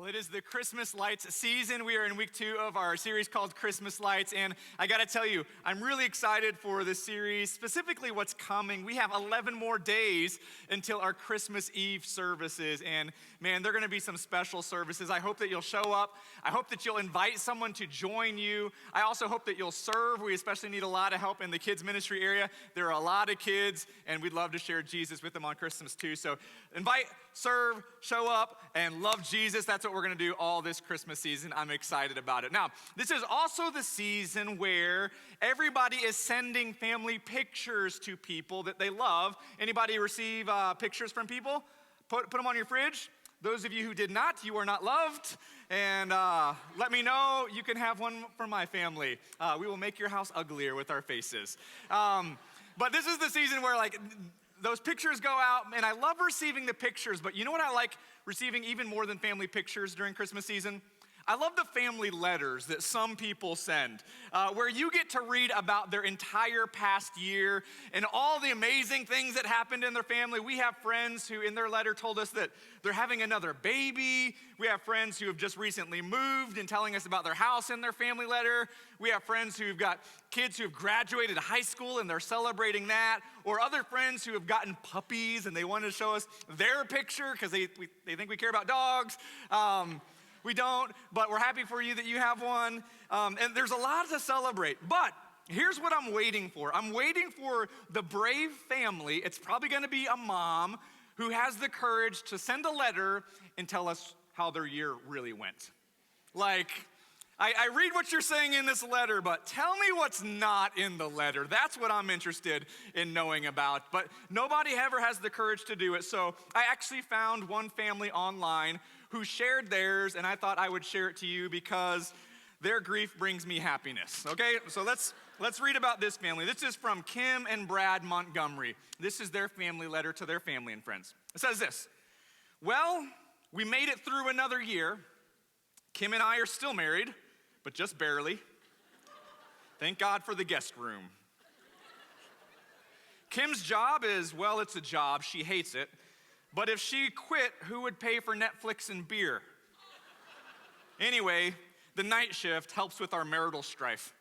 It is the Christmas Lights season. We are in week 2 of our series called Christmas Lights, and I gotta tell you, I'm really excited for this series, specifically what's coming. We have 11 more days until our Christmas Eve services, and man, there are gonna be some special services. I hope that you'll show up. I hope that you'll invite someone to join you. I also hope that you'll serve. We especially need a lot of help in the kids ministry area. There are a lot of kids, and we'd love to share Jesus with them on Christmas too. So invite, serve, show up, and love Jesus. That's what we're going to do all this Christmas season. I'm excited about it. Now, this is also the season where everybody is sending family pictures to people that they love. Anybody receive pictures from people? Put them on your fridge. Those of you who did not, you are not loved. And let me know. You can have one from my family. We will make your house uglier with our faces. But this is the season where those pictures go out, and I love receiving the pictures, but you know what I like receiving even more than family pictures during Christmas season? I love the family letters that some people send, where you get to read about their entire past year and all the amazing things that happened in their family. We have friends who in their letter told us that they're having another baby. We have friends who have just recently moved and telling us about their house in their family letter. We have friends who've got kids who've graduated high school and they're celebrating that, or other friends who have gotten puppies and they want to show us their picture because they think we care about dogs. We don't, but we're happy for you that you have one. And there's a lot to celebrate. But here's what I'm waiting for. I'm waiting for the brave family. It's probably going to be a mom who has the courage to send a letter and tell us how their year really went. I read what you're saying in this letter, but tell me what's not in the letter. That's what I'm interested in knowing about. But nobody ever has the courage to do it. So I actually found one family online who shared theirs, and I thought I would share it to you because their grief brings me happiness. Okay, so let's read about this family. This is from Kim and Brad Montgomery. This is their family letter to their family and friends. It says this: well, we made it through another year. Kim and I are still married, but just barely. Thank God for the guest room. Kim's job is, well, it's a job. She hates it. But if she quit, who would pay for Netflix and beer? Anyway, the night shift helps with our marital strife.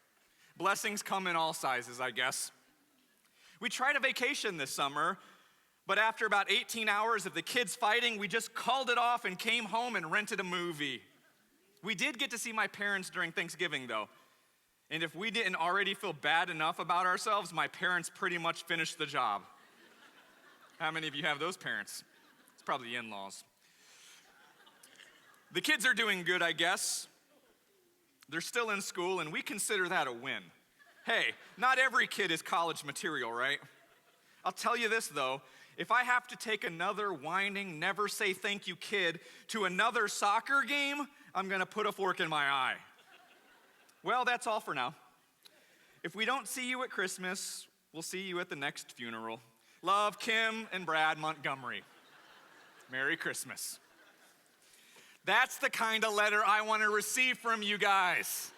Blessings come in all sizes, I guess. We tried a vacation this summer, but after about 18 hours of the kids fighting, we just called it off and came home and rented a movie. We did get to see my parents during Thanksgiving, though. And if we didn't already feel bad enough about ourselves, my parents pretty much finished the job. How many of you have those parents? It's probably the in-laws. The kids are doing good, I guess. They're still in school, and we consider that a win. Hey, not every kid is college material, right? I'll tell you this, though. If I have to take another whining, never say thank you kid to another soccer game, I'm gonna put a fork in my eye. Well, that's all for now. If we don't see you at Christmas, we'll see you at the next funeral. Love, Kim and Brad Montgomery. Merry Christmas. That's the kind of letter I want to receive from you guys.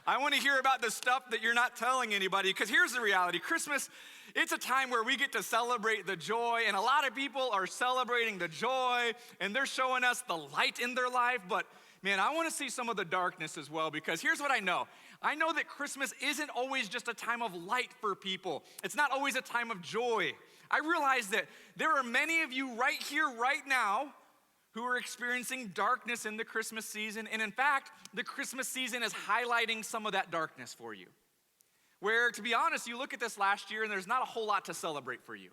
I want to hear about the stuff that you're not telling anybody, because here's the reality. Christmas, it's a time where we get to celebrate the joy, and a lot of people are celebrating the joy, and they're showing us the light in their life, but man, I want to see some of the darkness as well, because here's what I know. I know that Christmas isn't always just a time of light for people. It's not always a time of joy. I realize that there are many of you right here, right now, who are experiencing darkness in the Christmas season. And in fact, the Christmas season is highlighting some of that darkness for you. Where, to be honest, you look at this last year and there's not a whole lot to celebrate for you.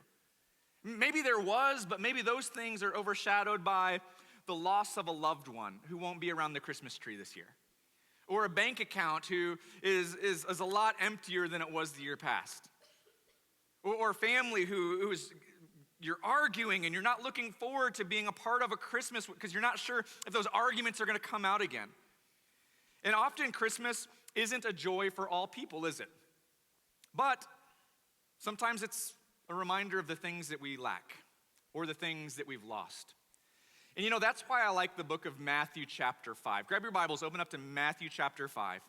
Maybe there was, but maybe those things are overshadowed by the loss of a loved one who won't be around the Christmas tree this year. Or a bank account who is a lot emptier than it was the year past. Or family who's you're arguing and you're not looking forward to being a part of a Christmas because you're not sure if those arguments are going to come out again. And often Christmas isn't a joy for all people, is it? But sometimes it's a reminder of the things that we lack or the things that we've lost. And that's why I like the book of Matthew chapter 5. Grab your Bibles, open up to Matthew chapter 5.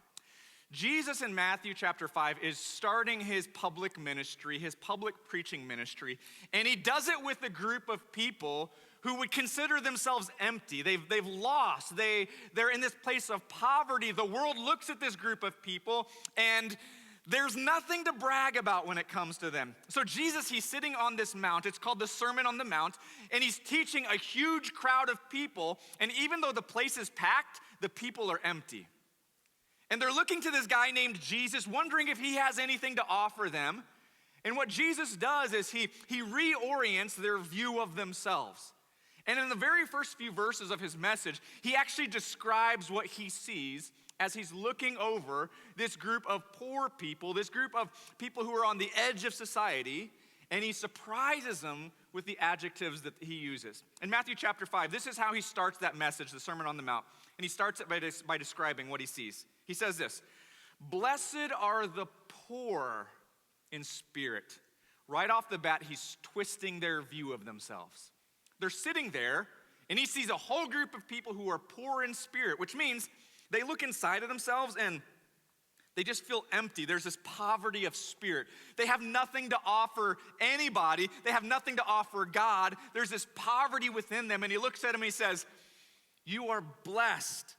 Jesus in Matthew chapter 5 is starting his public ministry, his public preaching ministry, and he does it with a group of people who would consider themselves empty. They've lost. They're in this place of poverty. The world looks at this group of people, and there's nothing to brag about when it comes to them. So Jesus, he's sitting on this mount. It's called the Sermon on the Mount, and he's teaching a huge crowd of people, and even though the place is packed, the people are empty. And they're looking to this guy named Jesus, wondering if he has anything to offer them. And what Jesus does is he reorients their view of themselves. And in the very first few verses of his message, he actually describes what he sees as he's looking over this group of poor people, this group of people who are on the edge of society, and he surprises them with the adjectives that he uses. In Matthew chapter 5, this is how he starts that message, the Sermon on the Mount. And he starts it by describing what he sees. He says this, "Blessed are the poor in spirit." Right off the bat, he's twisting their view of themselves. They're sitting there, and he sees a whole group of people who are poor in spirit, which means they look inside of themselves and they just feel empty. There's this poverty of spirit. They have nothing to offer anybody. They have nothing to offer God. There's this poverty within them, and he looks at them and he says, "You are blessed,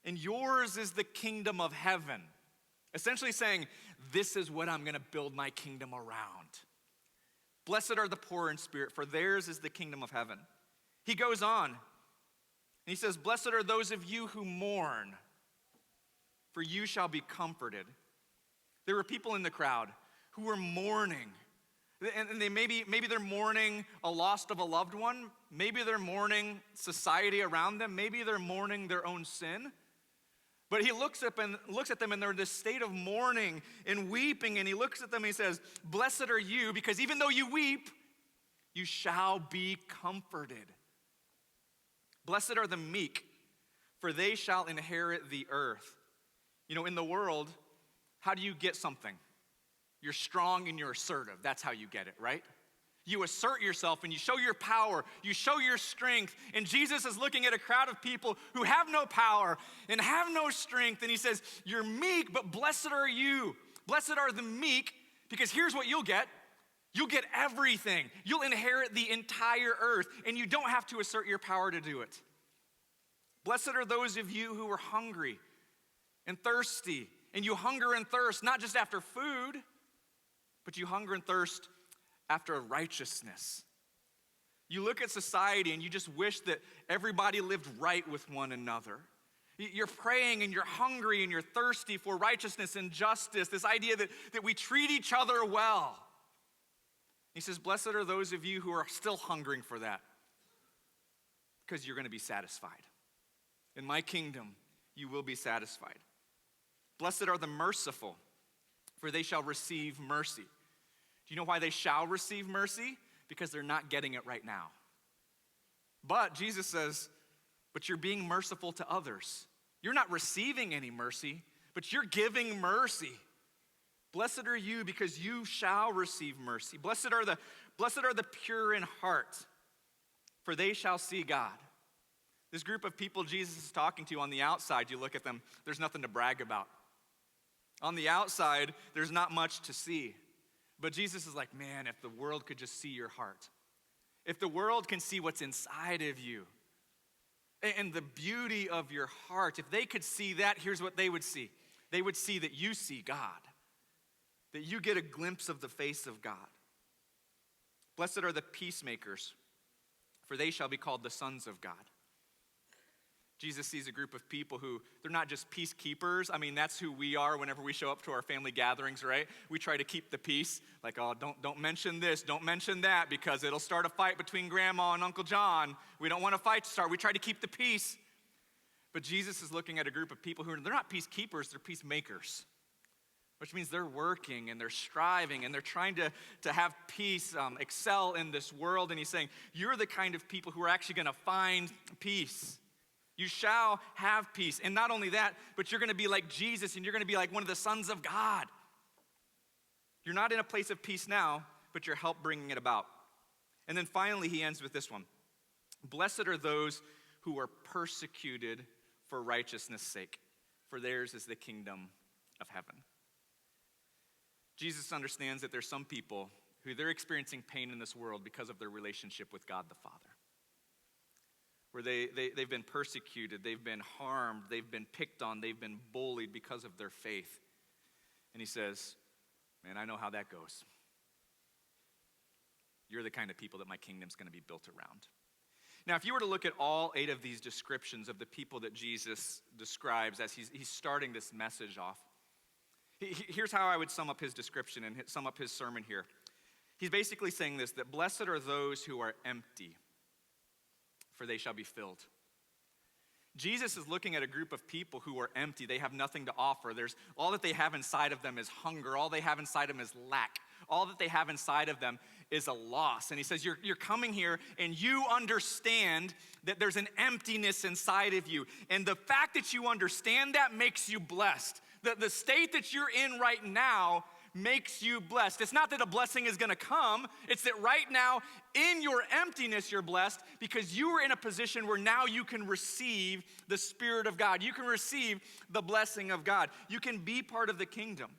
and yours is the kingdom of heaven." Essentially saying, this is what I'm gonna build my kingdom around. Blessed are the poor in spirit, for theirs is the kingdom of heaven. He goes on, and he says, "Blessed are those of you who mourn, for you shall be comforted." There were people in the crowd who were mourning. And they maybe they're mourning a loss of a loved one. Maybe they're mourning society around them. Maybe they're mourning their own sin. But he looks at them and they're in this state of mourning and weeping. And he looks at them and he says, "Blessed are you, because even though you weep, you shall be comforted. Blessed are the meek, for they shall inherit the earth." You know, in the world, how do you get something? You're strong and you're assertive. That's how you get it, right? You assert yourself and you show your power, you show your strength. And Jesus is looking at a crowd of people who have no power and have no strength. And he says, "You're meek, but blessed are you. Blessed are the meek, because here's what you'll get. You'll get everything. You'll inherit the entire earth, and you don't have to assert your power to do it. Blessed are those of you who are hungry and thirsty, and you hunger and thirst not just after food, but you hunger and thirst after righteousness." You look at society and you just wish that everybody lived right with one another. You're praying and you're hungry and you're thirsty for righteousness and justice, this idea that we treat each other well. He says, "Blessed are those of you who are still hungering for that, because you're going to be satisfied. In my kingdom, you will be satisfied. Blessed are the merciful, for they shall receive mercy." Do you know why they shall receive mercy? Because they're not getting it right now. But Jesus says, but you're being merciful to others. You're not receiving any mercy, but you're giving mercy. Blessed are you, because you shall receive mercy. Blessed are the pure in heart, for they shall see God. This group of people Jesus is talking to, on the outside, you look at them, there's nothing to brag about. On the outside, there's not much to see. But Jesus is like, man, if the world could just see your heart, if the world can see what's inside of you and the beauty of your heart, if they could see that, here's what they would see. They would see that you see God, that you get a glimpse of the face of God. Blessed are the peacemakers, for they shall be called the sons of God. Jesus sees a group of people who, they're not just peacekeepers. I mean, that's who we are whenever we show up to our family gatherings, right? We try to keep the peace. Like, oh, don't mention this, don't mention that, because it'll start a fight between Grandma and Uncle John. We don't want a fight to start. We try to keep the peace. But Jesus is looking at a group of people who they're not peacekeepers, they're peacemakers, which means they're working and they're striving and they're trying to have peace, excel in this world. And he's saying, you're the kind of people who are actually going to find peace. You shall have peace. And not only that, but you're going to be like Jesus, and you're going to be like one of the sons of God. You're not in a place of peace now, but you're help bringing it about. And then finally, he ends with this one. Blessed are those who are persecuted for righteousness' sake, for theirs is the kingdom of heaven. Jesus understands that there's some people who they're experiencing pain in this world because of their relationship with God the Father. where they've been persecuted, they've been harmed, they've been picked on, they've been bullied because of their faith. And he says, man, I know how that goes. You're the kind of people that my kingdom's going to be built around. Now, if you were to look at all 8 of these descriptions of the people that Jesus describes as he's starting this message off, here's how I would sum up his description and sum up his sermon here. He's basically saying this, that blessed are those who are empty, for they shall be filled. Jesus is looking at a group of people who are empty. They have nothing to offer. There's all that they have inside of them is hunger. All they have inside of them is lack. All that they have inside of them is a loss. And he says, you're coming here and you understand that there's an emptiness inside of you. And the fact that you understand that makes you blessed. The state that you're in right now makes you blessed. It's not that a blessing is going to come. It's that right now, in your emptiness, you're blessed because you are in a position where now you can receive the Spirit of God. You can receive the blessing of God. You can be part of the kingdom.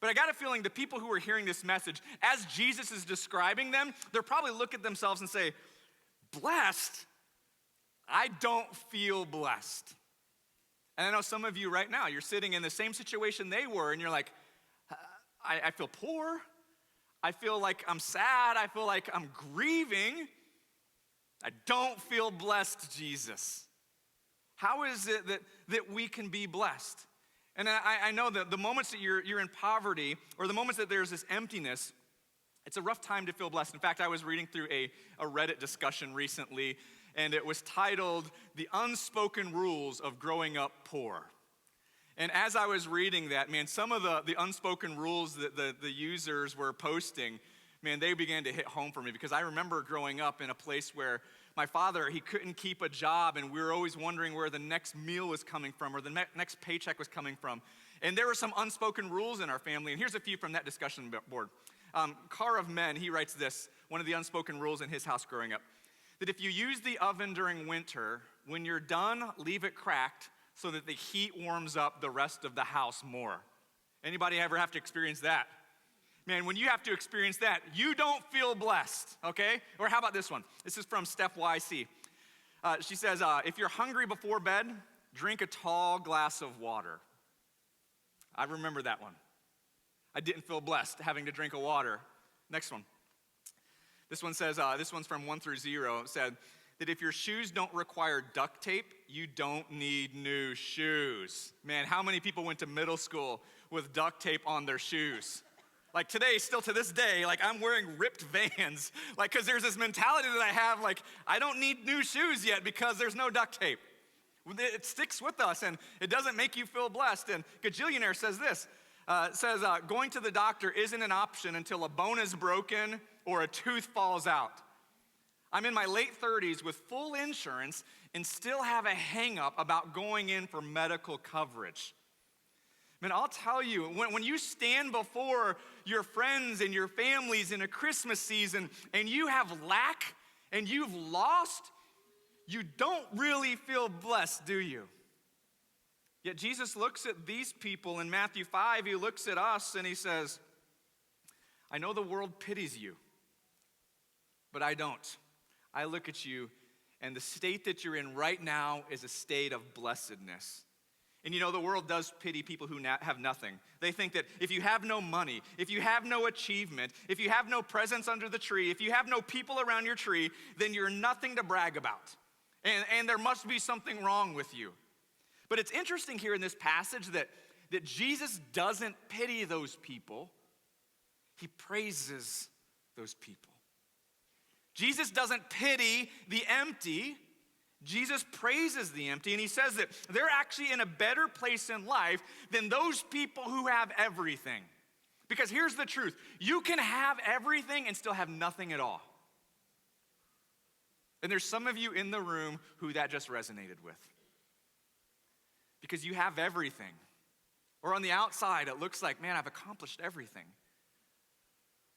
But I got a feeling the people who are hearing this message, as Jesus is describing them, they're probably look at themselves and say, blessed? I don't feel blessed. And I know some of you right now, you're sitting in the same situation they were, and you're like, I feel poor. I feel like I'm sad. I feel like I'm grieving. I don't feel blessed, Jesus. How is it that we can be blessed? And I know that the moments that you're in poverty, or the moments that there's this emptiness, it's a rough time to feel blessed. In fact, I was reading through a Reddit discussion recently, and it was titled, "The Unspoken Rules of Growing Up Poor." And as I was reading that, man, some of the unspoken rules that the users were posting, man, they began to hit home for me, because I remember growing up in a place where my father, he couldn't keep a job, and we were always wondering where the next meal was coming from or the next paycheck was coming from. And there were some unspoken rules in our family, and here's a few from that discussion board. Car of Men, he writes this, one of the unspoken rules in his house growing up, that if you use the oven during winter, when you're done, leave it cracked so that the heat warms up the rest of the house more. Anybody ever have to experience that? Man, when you have to experience that, you don't feel blessed, okay? Or how about this one? This is from Steph YC. She says, if you're hungry before bed, drink a tall glass of water. I remember that one. I didn't feel blessed having to drink a water. Next one. This one says, this one's from 1 through 0. It said that if your shoes don't require duct tape, you don't need new shoes. Man, how many people went to middle school with duct tape on their shoes? Like today, still to this day, like I'm wearing ripped Vans. Like, because there's this mentality that I have, like, I don't need new shoes yet because there's no duct tape. It sticks with us and it doesn't make you feel blessed. And Gajillionaire says this, going to the doctor isn't an option until a bone is broken or a tooth falls out. I'm in my late 30s with full insurance and still have a hang-up about going in for medical coverage. Man, I'll tell you, when you stand before your friends and your families in a Christmas season and you have lack and you've lost, you don't really feel blessed, do you? Yet Jesus looks at these people in Matthew 5, he looks at us and he says, I know the world pities you, but I don't. I look at you, and the state that you're in right now is a state of blessedness. And you know, the world does pity people who have nothing. They think that if you have no money, if you have no achievement, if you have no presents under the tree, if you have no people around your tree, then you're nothing to brag about. And there must be something wrong with you. But it's interesting here in this passage that Jesus doesn't pity those people. He praises those people. Jesus doesn't pity the empty. Jesus praises the empty, and he says that they're actually in a better place in life than those people who have everything. Because here's the truth. You can have everything and still have nothing at all. And there's some of you in the room who that just resonated with. Because you have everything. Or on the outside, it looks like, man, I've accomplished everything.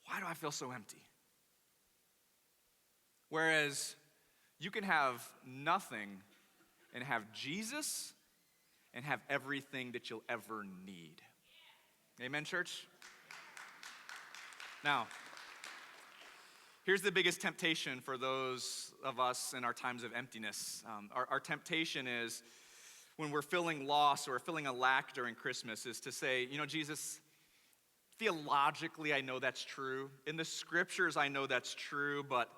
Why do I feel so empty? Whereas you can have nothing and have Jesus and have everything that you'll ever need. Amen, church? Now, Here's the biggest temptation for those of us in our times of emptiness. Our temptation is when we're feeling loss or feeling a lack during Christmas is to say, Jesus, theologically I know that's true. In the scriptures I know that's true, but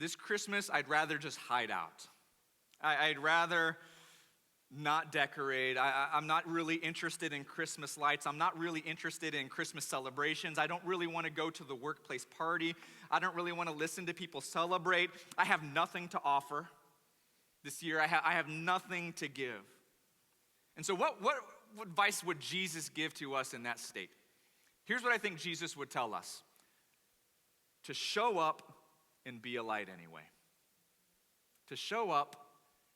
this Christmas I'd rather just hide out. I'd rather not decorate. I'm not really interested in Christmas lights. I'm not really interested in Christmas celebrations. I don't really want to go to the workplace party. I don't really want to listen to people celebrate. I have nothing to offer this year. I have nothing to give. And so what advice would Jesus give to us in that state? Here's what I think Jesus would tell us. To show up and be a light anyway. To show up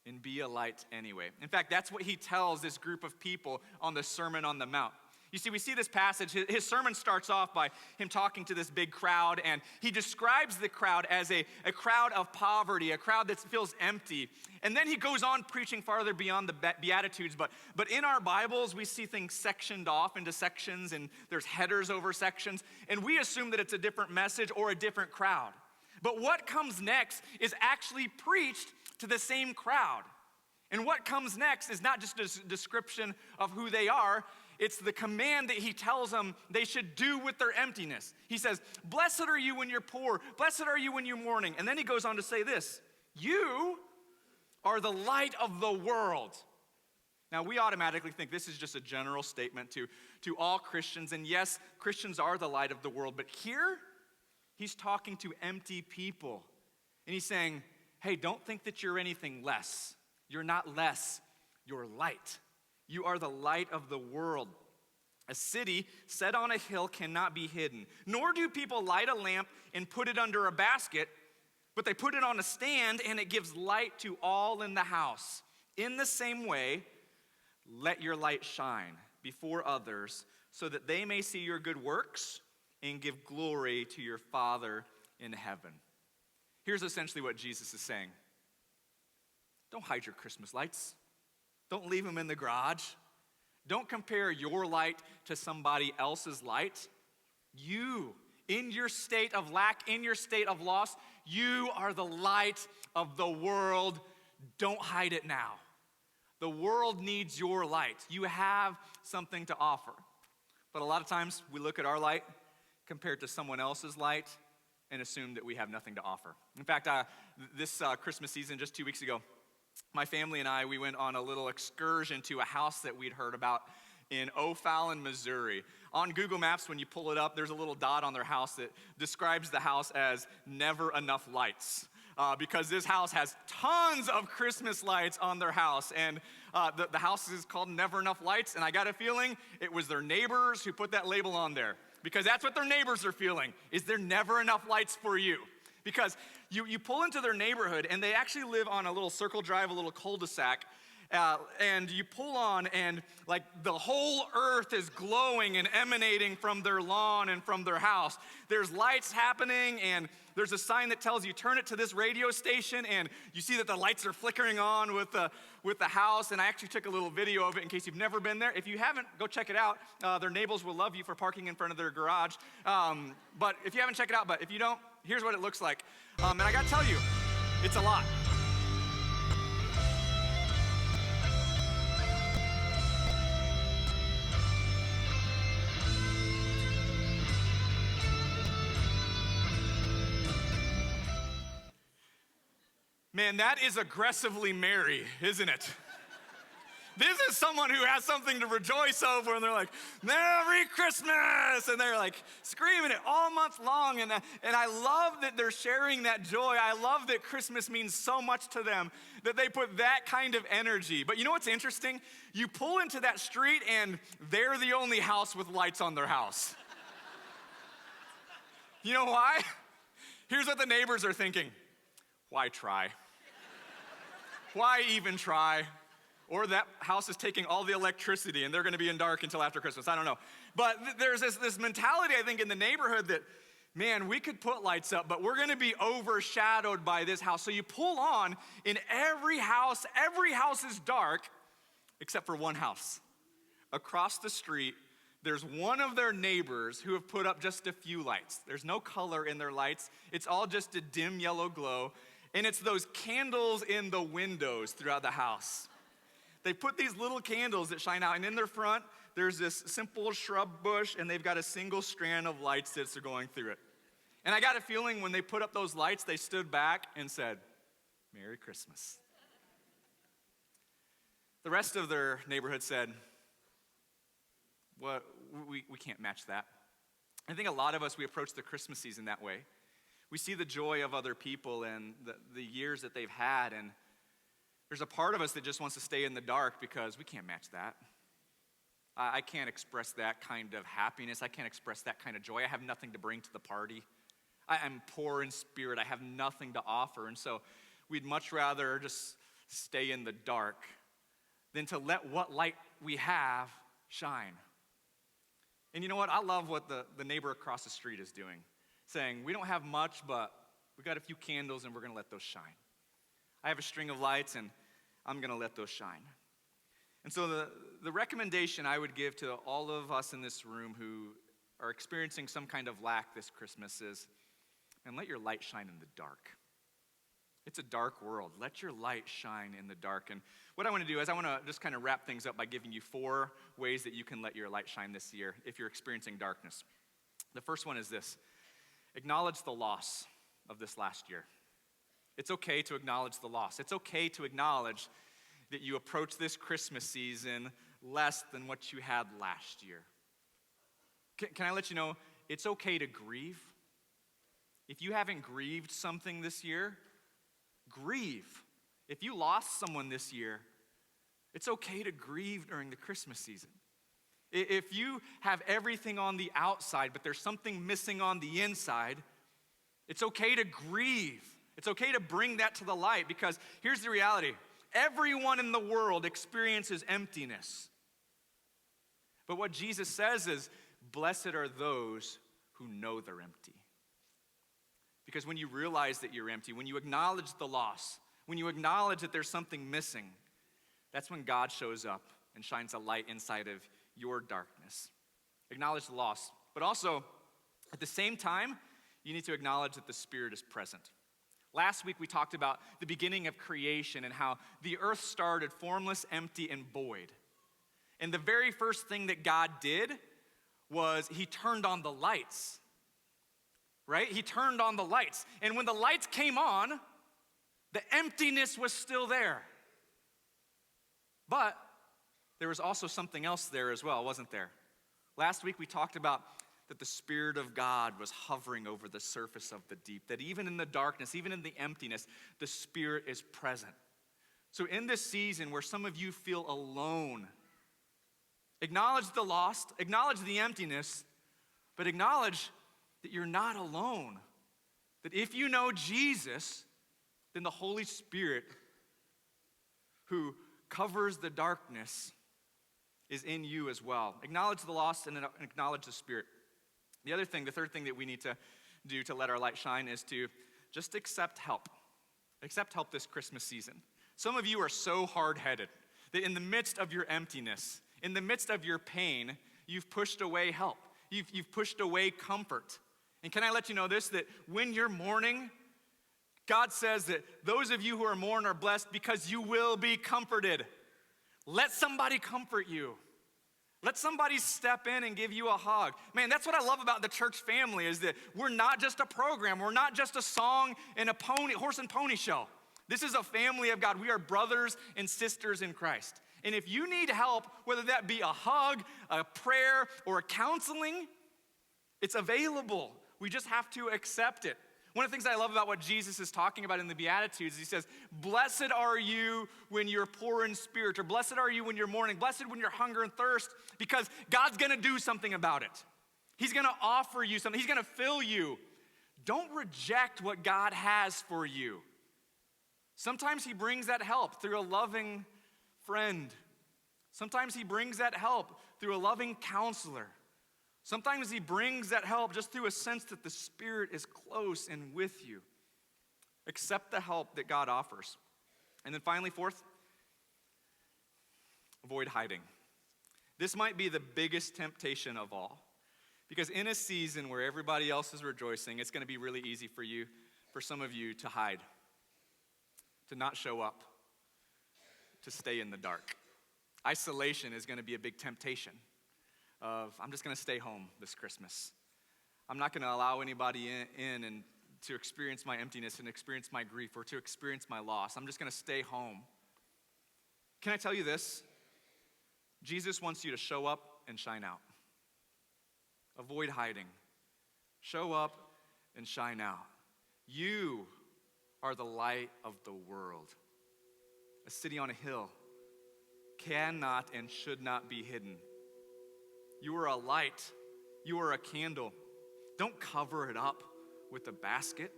and be a light anyway. In fact, that's what he tells this group of people on the Sermon on the Mount. You see, we see this passage. His sermon starts off by him talking to this big crowd, and he describes the crowd as a crowd of poverty, a crowd that feels empty. And then he goes on preaching farther beyond the Beatitudes, but in our Bibles, we see things sectioned off into sections, and there's headers over sections, and we assume that it's a different message or a different crowd. But what comes next is actually preached to the same crowd. And what comes next is not just a description of who they are, it's the command that he tells them they should do with their emptiness. He says, blessed are you when you're poor, blessed are you when you're mourning. And then he goes on to say this, you are the light of the world. Now we automatically think this is just a general statement to all Christians, and yes, Christians are the light of the world, but here he's talking to empty people. And he's saying, hey, don't think that you're anything less. You're not less, you're light. You are the light of the world. A city set on a hill cannot be hidden. Nor do people light a lamp and put it under a basket, but they put it on a stand and it gives light to all in the house. In the same way, let your light shine before others so that they may see your good works and give glory to your Father in heaven. Here's essentially what Jesus is saying. Don't hide your Christmas lights. Don't leave them in the garage. Don't compare your light to somebody else's light. You, in your state of lack, in your state of loss, you are the light of the world. Don't hide it now. The world needs your light. You have something to offer. But a lot of times we look at our light compared to someone else's light and assume that we have nothing to offer. In fact, this Christmas season, just 2 weeks ago, my family and I, we went on a little excursion to a house that we'd heard about in O'Fallon, Missouri. On Google Maps, when you pull it up, there's a little dot on their house that describes the house as never enough lights. Because this house has tons of Christmas lights on their house. And the house is called Never Enough Lights. And I got a feeling it was their neighbors who put that label on there. Because that's what their neighbors are feeling. Is there never enough lights for you? Because you pull into their neighborhood, and they actually live on a little circle drive, a little cul-de-sac, and you pull on, and like the whole earth is glowing and emanating from their lawn and from their house. There's lights happening, and there's a sign that tells you, turn it to this radio station, and you see that the lights are flickering on with the house, and I actually took a little video of it in case you've never been there. If you haven't, go check it out. Their neighbors will love you for parking in front of their garage. But if you haven't, check it out. But if you don't, here's what it looks like. And I gotta tell you, it's a lot. Man, that is aggressively merry, isn't it? This is someone who has something to rejoice over, and they're like, Merry Christmas! And they're like screaming it all month long, and I love that they're sharing that joy. I love that Christmas means so much to them, that they put that kind of energy. But you know what's interesting? You pull into that street, and they're the only house with lights on their house. You know why? Here's what the neighbors are thinking. Why try? Why even try? Or that house is taking all the electricity and they're gonna be in dark until after Christmas. I don't know. But there's this mentality, I think, in the neighborhood that, man, we could put lights up, but we're gonna be overshadowed by this house. So you pull on, in every house is dark except for one house. Across the street, there's one of their neighbors who have put up just a few lights. There's no color in their lights. It's all just a dim yellow glow. And it's those candles in the windows throughout the house. They put these little candles that shine out, and in their front, there's this simple shrub bush, and they've got a single strand of lights that's going through it. And I got a feeling when they put up those lights, they stood back and said, "Merry Christmas." The rest of their neighborhood said, "What? We can't match that." I think a lot of us, we approach the Christmas season that way. We see the joy of other people and the years that they've had, and there's a part of us that just wants to stay in the dark because we can't match that. I can't express that kind of happiness. I can't express that kind of joy. I have nothing to bring to the party. I'm poor in spirit. I have nothing to offer. And so we'd much rather just stay in the dark than to let what light we have shine. And you know what? I love what the neighbor across the street is doing, saying, we don't have much, but we got a few candles and we're going to let those shine. I have a string of lights and I'm going to let those shine. And so the recommendation I would give to all of us in this room who are experiencing some kind of lack this Christmas is, and let your light shine in the dark. It's a dark world. Let your light shine in the dark. And what I want to do is I want to just kind of wrap things up by giving you 4 ways that you can let your light shine this year if you're experiencing darkness. The first one is this: acknowledge the loss of this last year. It's okay to acknowledge the loss. It's okay to acknowledge that you approach this Christmas season less than what you had last year. Can I let you know, it's okay to grieve. If you haven't grieved something this year, grieve. If you lost someone this year, it's okay to grieve during the Christmas season. If you have everything on the outside, but there's something missing on the inside, it's okay to grieve. It's okay to bring that to the light, because here's the reality. Everyone in the world experiences emptiness. But what Jesus says is, blessed are those who know they're empty. Because when you realize that you're empty, when you acknowledge the loss, when you acknowledge that there's something missing, that's when God shows up and shines a light inside of your darkness. Acknowledge the loss. But also, at the same time, you need to acknowledge that the Spirit is present. Last week we talked about the beginning of creation and how the earth started formless, empty, and void. And the very first thing that God did was he turned on the lights. Right? He turned on the lights. And when the lights came on, the emptiness was still there. But there was also something else there as well, wasn't there? Last week we talked about that the Spirit of God was hovering over the surface of the deep, that even in the darkness, even in the emptiness, the Spirit is present. So in this season where some of you feel alone, acknowledge the lost, acknowledge the emptiness, but acknowledge that you're not alone. That if you know Jesus, then the Holy Spirit who covers the darkness is in you as well. Acknowledge the lost and acknowledge the Spirit. The third thing that we need to do to let our light shine is to just accept help. Accept help this Christmas season. Some of you are so hard-headed that in the midst of your emptiness, in the midst of your pain, you've pushed away help. You've pushed away comfort. And can I let you know this, that when you're mourning, God says that those of you who are mourning are blessed because you will be comforted. Let somebody comfort you. Let somebody step in and give you a hug. Man, that's what I love about the church family, is that we're not just a program. We're not just a song and a horse and pony show. This is a family of God. We are brothers and sisters in Christ. And if you need help, whether that be a hug, a prayer, or a counseling, it's available. We just have to accept it. One of the things I love about what Jesus is talking about in the Beatitudes, he says, blessed are you when you're poor in spirit, or blessed are you when you're mourning, blessed when you're hunger and thirst, because God's gonna do something about it. He's gonna offer you something. He's gonna fill you. Don't reject what God has for you. Sometimes he brings that help through a loving friend. Sometimes he brings that help through a loving counselor. Sometimes he brings that help just through a sense that the Spirit is close and with you. Accept the help that God offers. And then finally, fourth, avoid hiding. This might be the biggest temptation of all. Because in a season where everybody else is rejoicing, it's going to be really easy for some of you to hide, to not show up, to stay in the dark. Isolation is going to be a big temptation of, I'm just going to stay home this Christmas. I'm not going to allow anybody in and to experience my emptiness and experience my grief or to experience my loss. I'm just going to stay home. Can I tell you this? Jesus wants you to show up and shine out. Avoid hiding. Show up and shine out. You are the light of the world. A city on a hill cannot and should not be hidden. You are a light. You are a candle. Don't cover it up with a basket.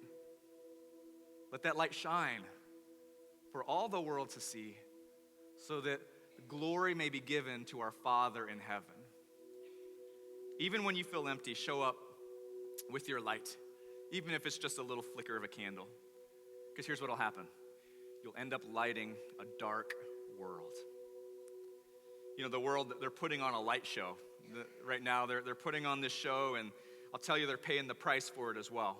Let that light shine for all the world to see, so that glory may be given to our Father in heaven. Even when you feel empty, show up with your light, even if it's just a little flicker of a candle. Because here's what will happen. You'll end up lighting a dark world. You know, the world, they're putting on a light show. Right now, they're putting on this show, and I'll tell you, they're paying the price for it as well.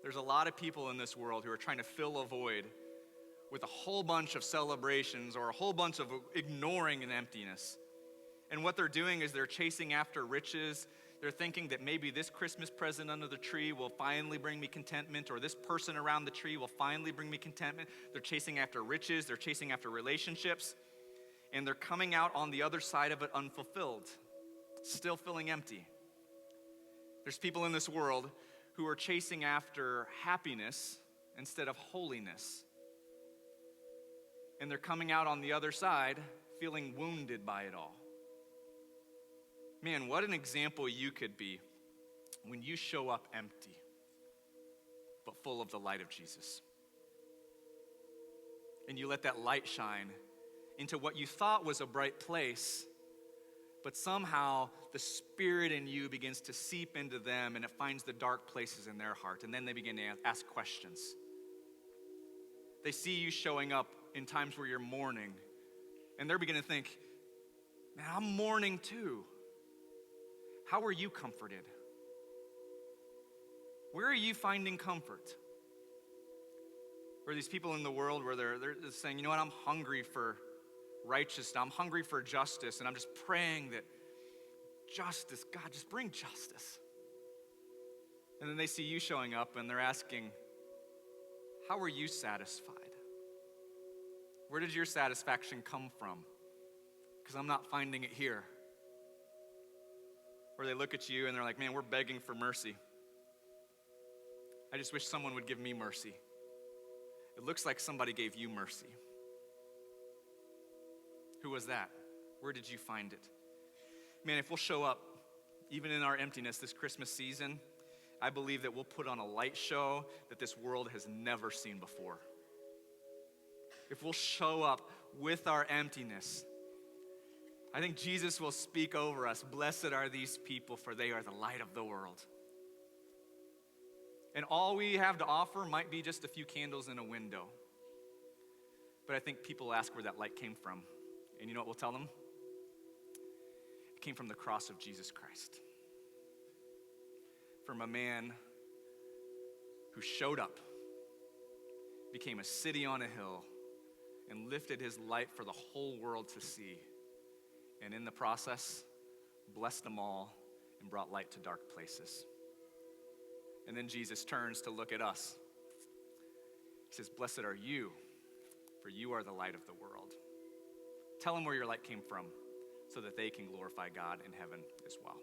There's a lot of people in this world who are trying to fill a void with a whole bunch of celebrations or a whole bunch of ignoring an emptiness. And what they're doing is they're chasing after riches. They're thinking that maybe this Christmas present under the tree will finally bring me contentment, or this person around the tree will finally bring me contentment. They're chasing after riches. They're chasing after relationships. And they're coming out on the other side of it unfulfilled, still feeling empty. There's people in this world who are chasing after happiness instead of holiness. And they're coming out on the other side feeling wounded by it all. Man, what an example you could be when you show up empty, but full of the light of Jesus. And you let that light shine into what you thought was a bright place, but somehow the Spirit in you begins to seep into them, and it finds the dark places in their heart. And then they begin to ask questions. They see you showing up in times where you're mourning, and they're beginning to think, man, I'm mourning too. How are you comforted? Where are you finding comfort? Or these people in the world where they're saying, you know what, I'm hungry for righteousness, I'm hungry for justice, and I'm just praying that justice, God, just bring justice. And then they see you showing up and they're asking, how are you satisfied? Where did your satisfaction come from? Because I'm not finding it here. Or they look at you and they're like, man, we're begging for mercy. I just wish someone would give me mercy. It looks like somebody gave you mercy. Who was that? Where did you find it? Man, if we'll show up, even in our emptiness this Christmas season, I believe that we'll put on a light show that this world has never seen before. If we'll show up with our emptiness, I think Jesus will speak over us. Blessed are these people, for they are the light of the world. And all we have to offer might be just a few candles in a window. But I think people ask where that light came from. And you know what we'll tell them? It came from the cross of Jesus Christ. From a man who showed up, became a city on a hill, and lifted his light for the whole world to see. And in the process, blessed them all and brought light to dark places. And then Jesus turns to look at us. He says, blessed are you, for you are the light of the world. Tell them where your light came from so that they can glorify God in heaven as well.